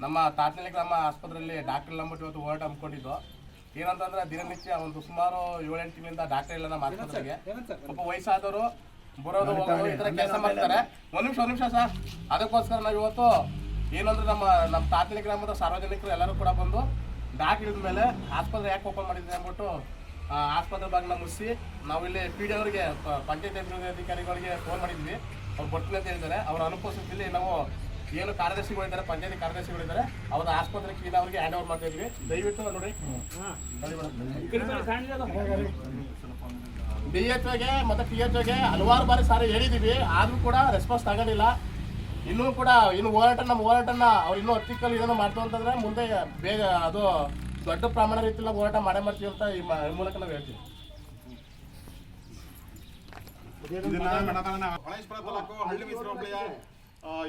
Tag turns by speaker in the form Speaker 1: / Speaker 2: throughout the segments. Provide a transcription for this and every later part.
Speaker 1: ನಮ್ಮ ತಾತ್ನಾಳಿ ಗ್ರಾಮ ಆಸ್ಪತ್ರೆಯಲ್ಲಿ ಡಾಕ್ಟರ್ ಇಲ್ಲ ಅಂದ್ಬಿಟ್ಟು ಇವತ್ತು ಹೋರಾಟ ಹಮ್ಮಿಕೊಂಡಿದ್ದು. ಏನಂತಂದ್ರೆ ದಿನನಿತ್ಯ ಒಂದು ಸುಮಾರು 7-8 ತಿಂಗಳಿಂದ ಡಾಕ್ಟರ್ ಇಲ್ಲ ನಮ್ಮ ಆಸ್ಪತ್ರೆಗೆ. ಒಬ್ಬ ವಯಸ್ಸಾದವರು ಬರೋದು ಹೋಗೋದು ಈ ಥರ ಕೆಲಸ ಮಾಡ್ತಾರೆ. ಒಂದು ನಿಮಿಷ ಸರ್, ಅದಕ್ಕೋಸ್ಕರ ನಾವು ಇವತ್ತು ಏನಂದ್ರೆ ನಮ್ಮ ತಾತ್ನಾಳಿ ಗ್ರಾಮದ ಸಾರ್ವಜನಿಕರು ಎಲ್ಲರೂ ಕೂಡ ಬಂದು ಡಾಕ್ಟರ್ ಇಳಿದ ಮೇಲೆ ಆಸ್ಪತ್ರೆ ಯಾಕೆ ಓಪನ್ ಮಾಡಿದ್ವಿ ಅಂದ್ಬಿಟ್ಟು ಆಸ್ಪತ್ರೆ ಬಾಗಿನ ಮುಗಿಸಿ ನಾವು ಇಲ್ಲಿ PD ಅವರಿಗೆ ಪಂಚಾಯತ್ ಅಭಿವೃದ್ಧಿ ಅಧಿಕಾರಿಗಳಿಗೆ ಫೋನ್ ಮಾಡಿದ್ವಿ. ಅವ್ರು ಬರ್ತೀನಿ ಅಂತ ಹೇಳಿದ್ದಾರೆ. ಅವರ ಅನುಪಸ್ಥಿತಿಯಲ್ಲಿ ನಾವು ಏನು ಕಾರ್ಯದರ್ಶಿಗಳಿದ್ದಾರೆ, ಪಂಚಾಯತಿ ಕಾರ್ಯದರ್ಶಿಗಳಿದ್ದಾರೆ, ಅವರ ಆಸ್ಪತ್ರೆ ಕ್ಲೀನ್ ಅವರಿಗೆ ಹ್ಯಾಂಡ್ ಓವರ್ ಮಾಡ್ತಾ ಇದ್ವಿ. ದಯವಿಟ್ಟು ನೋಡಿ, DHOಗೆ ಮತ್ತು THOಗೆ ಹಲವಾರು ಬಾರಿ ಸಾರಿ ಹೇಳಿದ್ದೀವಿ, ಆದರೂ ಕೂಡ ರೆಸ್ಪಾನ್ಸ್ ತಗೋದಿಲ್ಲ. ಇನ್ನೂ ಕೂಡ ಇನ್ನು ನಮ್ಮ ಹೋರಾಟನ ಅವ್ರು ಇನ್ನೂ ಹತ್ತಿಕ್ಕಲ್ಲಿ ಇದನ್ನು ಮಾಡ್ತೀವಿ ಅಂತಂದ್ರೆ ಮುಂದೆ ಬೇಗ ಅದು ದೊಡ್ಡ ಪ್ರಮಾಣ ರೀತಿಯಲ್ಲಿ ಹೋರಾಟ ಮಾಡೇ ಮಾಡ್ತೀವಿ ಅಂತ ಈ ಮೂಲಕ ನಾವು ಹೇಳ್ತೀವಿ.
Speaker 2: ಹೊಳೇಶ್ವರ ತಾಲೂಕು ಹಳ್ಳಿ ಮೀಸಲು ಹೋಬಳಿಯ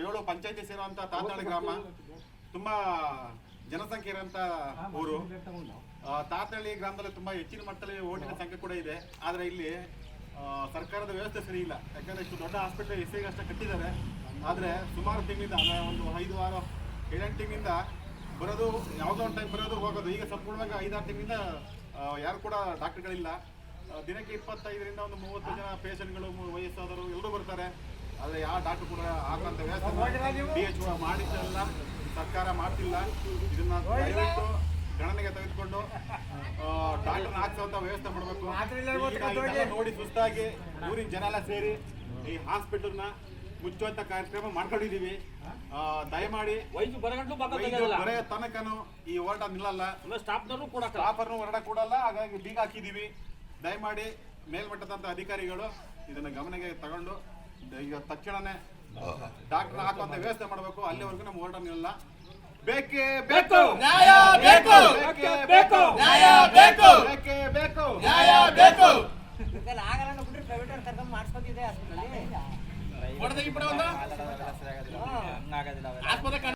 Speaker 2: 7 ಪಂಚಾಯತಿ ಸೇರುವಂತ ತಾತ್ನಾಳಿ ಗ್ರಾಮ ತುಂಬಾ ಜನಸಂಖ್ಯೆ ಇರುವಂತ ಊರು. ತಾತ್ನಾಳಿ ಗ್ರಾಮದಲ್ಲಿ ತುಂಬಾ ಹೆಚ್ಚಿನ ಮಟ್ಟದಲ್ಲಿ ಓಟಿನ ಸಂಖ್ಯೆ ಕೂಡ ಇದೆ. ಆದ್ರೆ ಇಲ್ಲಿ ಸರ್ಕಾರದ ವ್ಯವಸ್ಥೆ ಸರಿ ಇಲ್ಲ. ಯಾಕಂದ್ರೆ ಇಷ್ಟು ದೊಡ್ಡ ಹಾಸ್ಪಿಟಲ್ ಅಷ್ಟೇ ಕಟ್ಟಿದ್ದಾರೆ. ಆದ್ರೆ ಸುಮಾರು ತಿಂಗಳಿಂದ ಒಂದು 5 ವಾರ 7-8 ತಿಂಗಳಿಂದ ಬರೋದು, ಯಾವುದೋ ಒಂದು ಟೈಮ್ ಬರೋದು ಹೋಗೋದು. ಈಗ ಸಂಪೂರ್ಣವಾಗಿ 5-6 ತಿಂಗಳಿಂದ ಯಾರು ಕೂಡ ಡಾಕ್ಟರ್ಗಳಿಲ್ಲ. ದಿನಕ್ಕೆ 25ರಿಂದ ಒಂದು 30 ಜನ ಪೇಷಂಟ್ಗಳು, ವಯಸ್ಸಾದವರು ಎಲ್ಲರೂ ಬರ್ತಾರೆ. ಆದರೆ ಯಾವ ಡಾಕ್ಟರ್ ಕೂಡ ಆಗುವಂಥ ವ್ಯವಸ್ಥೆ DHO ಮಾಡಿದ್ದಲ್ಲ, ಸರ್ಕಾರ ಮಾಡ್ತಿಲ್ಲ. ಇದನ್ನ ದಯವಿಟ್ಟು ಗಣನೆಗೆ ತೆಗೆದುಕೊಂಡು ಡಾಕ್ಟರ್ನ ಹಾಕ್ಸುವಂಥ ವ್ಯವಸ್ಥೆ ಮಾಡಬೇಕು. ನೋಡಿ ಸುಸ್ತಾಗಿ ಊರಿನ ಜನ ಎಲ್ಲ ಸೇರಿ ಈ ಹಾಸ್ಪಿಟಲ್ನ ಮುಚ್ಚುವಂತ ಕಾರ್ಯಕ್ರಮ ಮಾಡ್ಕೊಂಡಿದೀವಿ. ದಯಮಾಡಿ ಬರೋ ತನಕನು ಈ ಹೋರಾಟ ನಿಲ್ಲಲ್ಲ, ಸ್ಟಾಫರ್ನು ಹೊರಡ ಕೂಡಲ್ಲ. ಹಾಗಾಗಿ ಬೀಗ ಹಾಕಿದೀವಿ. ದಯಮಾಡಿ ಮೇಲ್ಮಟ್ಟದಂತ ಅಧಿಕಾರಿಗಳು ಇದನ್ನ ಗಮನಕ್ಕೆ ತಗೊಂಡು ಈಗ ತಕ್ಷಣನೇ ಡಾಕ್ಟರ್ ಹಾಕುವಂತ ವ್ಯವಸ್ಥೆ ಮಾಡಬೇಕು. ಅಲ್ಲಿವರೆಗೂ ನಮ್ಮ ಹೋರಾಟ ನಿಲ್ಲಲ್ಲ. ಬೇಕೇ ಬೇಕು, ನ್ಯಾಯ ಬೇಕು, ಬೇಕೇ ಬೇಕು, ನ್ಯಾಯ ಬೇಕು, ಬೇಕೇ ಬೇಕು, ನ್ಯಾಯ ಬೇಕು.
Speaker 3: ಆಗಲ್ಲ ಬಿಟ್ರೆ ಪ್ರೈವೇಟ್ ಅವ್ರು ಕರ್ಕೊಂಡು ಮಾಡಿಸ್ಕೊತಿದೆ
Speaker 1: ಆಸ್ಪತ್ರೆ